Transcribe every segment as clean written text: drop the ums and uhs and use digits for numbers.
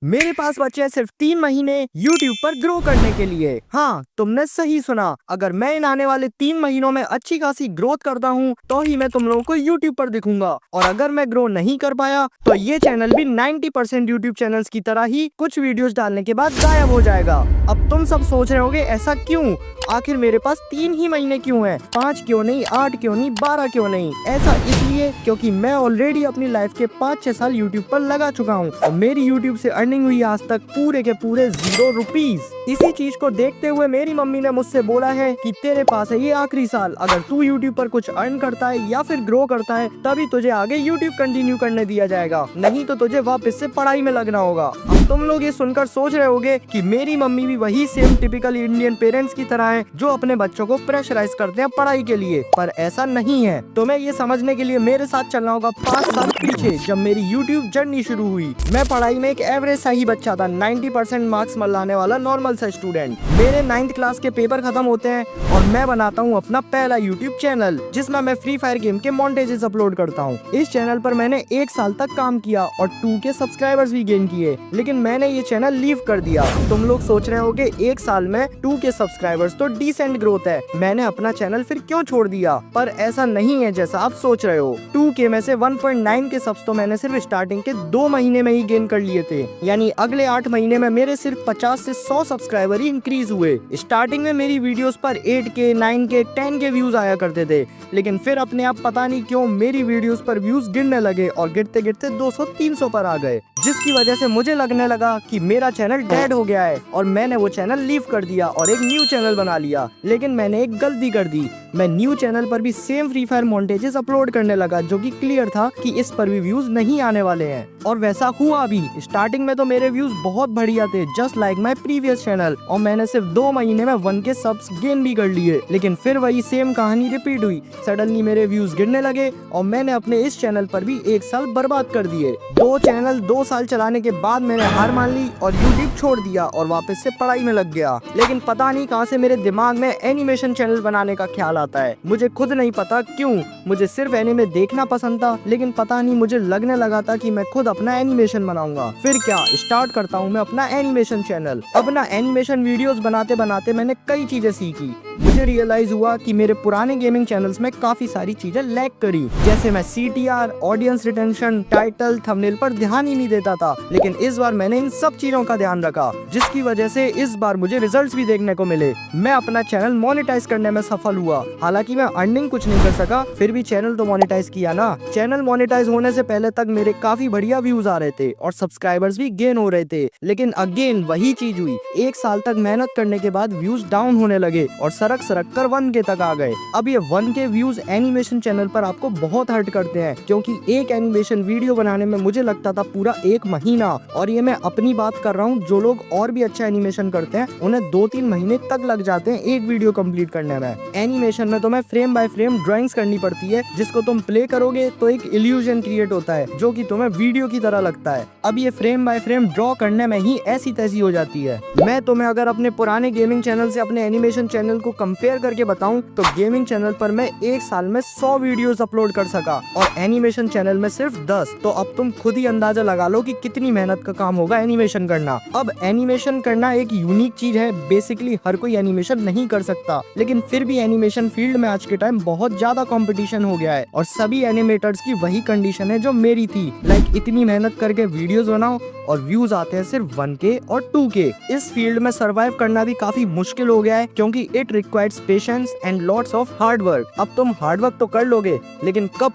मेरे पास बचे हैं सिर्फ 3 महीने YouTube पर ग्रो करने के लिए। हाँ, तुमने सही सुना। अगर मैं इन आने वाले 3 महीनों में अच्छी खासी ग्रोथ करता हूँ तो ही मैं तुम लोगों को YouTube पर दिखूंगा। और अगर मैं ग्रो नहीं कर पाया तो ये चैनल भी 90% YouTube चैनल्स की तरह ही कुछ वीडियोस डालने के बाद गायब हो जाएगा। अब तुम सब सोच रहे होगे ऐसा क्यों? आखिर मेरे पास 3 ही महीने क्यों हैं? 5 क्यों नहीं, 8 क्यों नहीं, 12 क्यों नहीं? ऐसा इसलिए क्योंकि मैं ऑलरेडी अपनी लाइफ के 5-6 साल YouTube पर लगा चुका हूँ और मेरी YouTube से अर्निंग हुई आज तक पूरे के पूरे 0 रुपीज। इसी चीज को देखते हुए मेरी मम्मी ने मुझसे बोला है कि तेरे पास है ये आखिरी साल, अगर तू YouTube पर कुछ अर्न करता है या फिर ग्रो करता है तभी तुझे आगे YouTube कंटिन्यू करने दिया जाएगा, नहीं तो तुझे वापस से पढ़ाई में लगना होगा। अब तुम लोग ये सुनकर सोच रहे होगे कि मेरी मम्मी भी वही सेम टिपिकल इंडियन पेरेंट्स की तरह है जो अपने बच्चों को प्रेशराइज करते हैं पढ़ाई के लिए, पर ऐसा नहीं है। तुम्हें ये समझने के लिए मेरे साथ चलना होगा 5 साल पीछे, जब मेरी YouTube जर्नी शुरू हुई। मैं पढ़ाई में एक एवरेज सा ही बच्चा था, 90% मार्क्स लाने वाला नॉर्मल सा स्टूडेंट। मेरे 9th क्लास के पेपर खत्म होते हैं और मैं बनाता हूँ अपना पहला YouTube चैनल जिसमें मैं फ्री फायर गेम के मॉन्टेजेस अपलोड करता हूँ। इस चैनल पर मैंने 1 साल तक काम किया और 2K सब्सक्राइबर्स भी गेन किए, लेकिन मैंने ये चैनल लीव कर दिया। तुम लोग सोच रहे होगे 1 साल में 2K सब्सक्राइबर्स तो डिसेंट ग्रोथ है, मैंने अपना चैनल फिर क्यों छोड़ दिया? पर ऐसा नहीं है जैसा आप सोच रहे हो। 2K में से 1.9 के सब्स तो मैंने सिर्फ स्टार्टिंग के 2 महीने में ही गेन कर लिए थे, यानी अगले 8 महीने में मेरे सिर्फ 50 से 100 सब्सक्राइबर ही इंक्रीज हुए। स्टार्टिंग में मेरी वीडियोस पर 8K, 9K, 10K व्यूज आया करते थे, लेकिन फिर अपने आप पता नहीं क्यों मेरी वीडियोस पर व्यूज गिरने लगे और गिरते गिरते 200-300 पर आ गए, जिसकी वजह से मुझे लगने लगा कि मेरा चैनल डेड हो गया है और मैंने वो चैनल लीव कर दिया और एक न्यू चैनल बना लिया। लेकिन मैंने एक गलती कर दी, मैं न्यू चैनल पर भी सेम फ्री फायर मॉन्टेजेस अपलोड करने लगा, जो कि क्लियर था कि इस पर भी व्यूज नहीं आने वाले हैं, और वैसा हुआ भी। स्टार्टिंग में तो मेरे व्यूज बहुत बढ़िया थे, just like my previous channel, और मैंने सिर्फ 2 महीने में 1K सब्स गेन भी कर लिए। लेकिन फिर वही सेम कहानी रिपीट हुई, सडनली मेरे व्यूज गिरने लगे और मैंने अपने इस चैनल पर भी 1 साल बर्बाद कर दिए। 2 चैनल 2 साल चलाने के बाद मैंने हार मान ली और यूट्यूब छोड़ दिया और वापस से पढ़ाई में लग गया। लेकिन पता नहीं कहां से मेरे दिमाग में एनिमेशन चैनल बनाने का ख्याल आता है, मुझे खुद नहीं पता क्यों। मुझे सिर्फ एनिमे देखना पसंद था, लेकिन पता नहीं मुझे लगने लगा था कि मैं खुद अपना एनिमेशन बनाऊंगा। फिर क्या, स्टार्ट करता हूँ मैं अपना एनिमेशन चैनल। अपना एनिमेशन वीडियोस बनाते बनाते मैंने कई चीजें सीखी। मुझे रियलाइज हुआ कि मेरे पुराने गेमिंग चैनल्स में काफी सारी चीजें लैग करी, जैसे मैं CTR, audience retention, title, thumbnail पर ध्यान ही नहीं देता था। लेकिन इस बार मैंने इन सब चीजों का ध्यान रखा, जिसकी वजह से इस बार मुझे रिजल्ट्स भी देखने को मिले। मैं अपना चैनल मोनेटाइज करने में सफल हुआ। हालांकि मैं अर्निंग कुछ नहीं कर सका, फिर भी चैनल तो मोनेटाइज किया ना। चैनल मोनेटाइज होने से पहले तक मेरे काफी बढ़िया व्यूज आ रहे थे और सब्सक्राइबर्स भी गेन हो रहे थे, लेकिन अगेन वही चीज हुई। 1 साल तक मेहनत करने के बाद व्यूज डाउन होने लगे और सरक सरक कर 1K तक आ गए। अब ये 1K व्यूज एनिमेशन चैनल पर आपको बहुत हर्ट करते हैं, क्योंकि एक एनिमेशन वीडियो बनाने में मुझे लगता था पूरा 1 महीना, और ये मैं अपनी बात कर रहा हूँ। जो लोग और भी अच्छा एनिमेशन करते हैं उन्हें 2-3 महीने तक लग जाते हैं एक वीडियो कंप्लीट करने में। एनिमेशन में तुम्हें फ्रेम बाय फ्रेम ड्राइंग्स करनी पड़ती है, जिसको तुम प्ले करोगे तो एक इल्यूजन क्रिएट होता है जो कि तुम्हें वीडियो की तरह लगता है। अब ये फ्रेम बाय फ्रेम ड्रॉ करने में ही ऐसी तैसी हो जाती है। मैं तुम्हें अगर अपने पुराने गेमिंग चैनल से अपने एनिमेशन चैनल को कंपेयर करके बताऊं तो गेमिंग चैनल पर मैं 1 साल में 100 वीडियोस अपलोड कर सका और एनिमेशन चैनल में सिर्फ 10। तो अब तुम खुद ही अंदाजा लगा लो कि कितनी मेहनत का काम होगा एनिमेशन करना। अब एनिमेशन करना एक यूनिक चीज है, बेसिकली हर कोई एनिमेशन नहीं कर सकता, लेकिन फिर भी एनिमेशन फील्ड में आज के टाइम बहुत ज्यादा कंपटीशन हो गया है और सभी एनिमेटर्स की वही कंडीशन है जो मेरी थी। लाइक इतनी मेहनत करके वीडियोस बनाओ और व्यूज आते हैं सिर्फ 1K और 2K। इस फील्ड में सरवाइव करना भी काफी मुश्किल हो गया है, क्योंकि it requires patience and lots of hard work. अब तुम हार्ड वर्क तो कर लोगे, लेकिन कब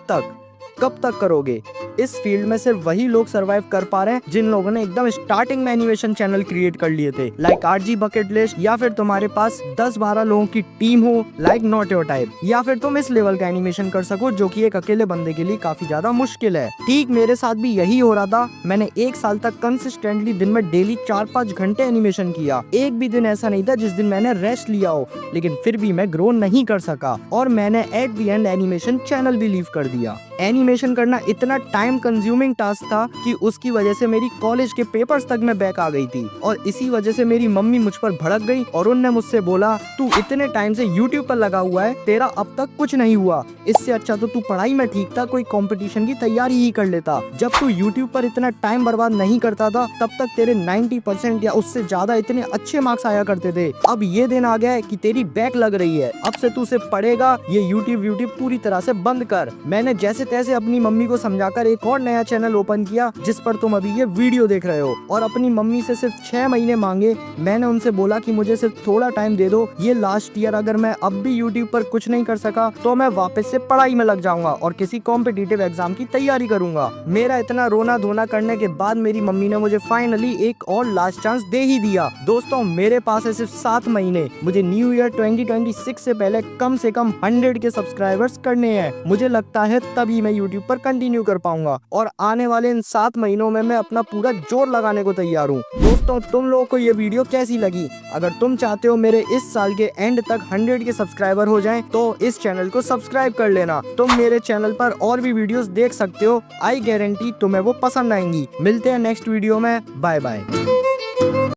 तक करोगे? इस फील्ड में सिर्फ वही लोग सरवाइव कर पा रहे हैं जिन लोगों ने एकदम स्टार्टिंग में एनिमेशन चैनल क्रिएट कर लिए थे, लाइक RG बकेट लिस्ट, या फिर तुम्हारे पास 10-12 लोगों की टीम हो लाइक नॉट योर टाइप, या फिर तुम इस लेवल का एनिमेशन कर सको जो कि एक अकेले बंदे के लिए काफी ज्यादा मुश्किल है। ठीक मेरे साथ भी यही हो रहा था। मैंने 1 साल तक कंसिस्टेंटली दिन में डेली 4-5 घंटे एनिमेशन किया। एक भी दिन ऐसा नहीं था जिस दिन मैंने रेस्ट लिया हो, लेकिन फिर भी मैं ग्रो नहीं कर सका और मैंने at the end animation channel भी लीव कर दिया। एनिमेशन करना इतना टाइम टाइम कंज्यूमिंग टास्क था कि उसकी वजह से मेरी कॉलेज के पेपर्स तक में बैक आ गई थी और इसी वजह से मेरी मम्मी मुझ पर भड़क गई और उनने मुझसे बोला तू इतने टाइम से यूट्यूब पर लगा हुआ है, तेरा अब तक कुछ नहीं हुआ, इससे अच्छा तो तू पढ़ाई में ठीक था, कोई कंपटीशन की तैयारी ही कर लेता। जब तू यूट्यूब पर इतना टाइम बर्बाद नहीं करता था तब तक तेरे 90% या उससे ज्यादा इतने अच्छे मार्क्स आया करते थे। अब ये दिन आ गया है कि तेरी बैक लग रही है, अब से तू सिर्फ पढ़ेगा, ये यूट्यूब पूरी तरह से बंद कर। मैंने जैसे तैसे अपनी मम्मी को समझाकर एक और नया चैनल ओपन किया जिस पर तुम अभी ये वीडियो देख रहे हो और अपनी मम्मी से सिर्फ 6 महीने मांगे। मैंने उनसे बोला कि मुझे सिर्फ थोड़ा टाइम दे दो, ये लास्ट ईयर अगर मैं अब भी यूट्यूब पर कुछ नहीं कर सका तो मैं वापस से पढ़ाई में लग जाऊंगा और किसी कॉम्पिटिटिव एग्जाम की तैयारी करूंगा। मेरा इतना रोना धोना करने के बाद मेरी मम्मी ने मुझे फाइनली एक और लास्ट चांस दे ही दिया। दोस्तों मेरे पास है सिर्फ 7 महीने, मुझे न्यू ईयर 2026 से पहले कम से कम 100 के सब्सक्राइबर्स करने हैं। मुझे लगता है तभी मैं यूट्यूब पर कंटिन्यू कर पाऊंगा और आने वाले इन 7 महीनों में मैं अपना पूरा जोर लगाने को तैयार हूँ। दोस्तों तुम लोगों को ये वीडियो कैसी लगी? अगर तुम चाहते हो मेरे इस साल के एंड तक 100 के सब्सक्राइबर हो जाएं तो इस चैनल को सब्सक्राइब कर लेना। तुम मेरे चैनल पर और भी वीडियोस देख सकते हो, आई गारंटी तुम्हें वो पसंद आएंगी। मिलते हैं नेक्स्ट वीडियो में, बाय बाय।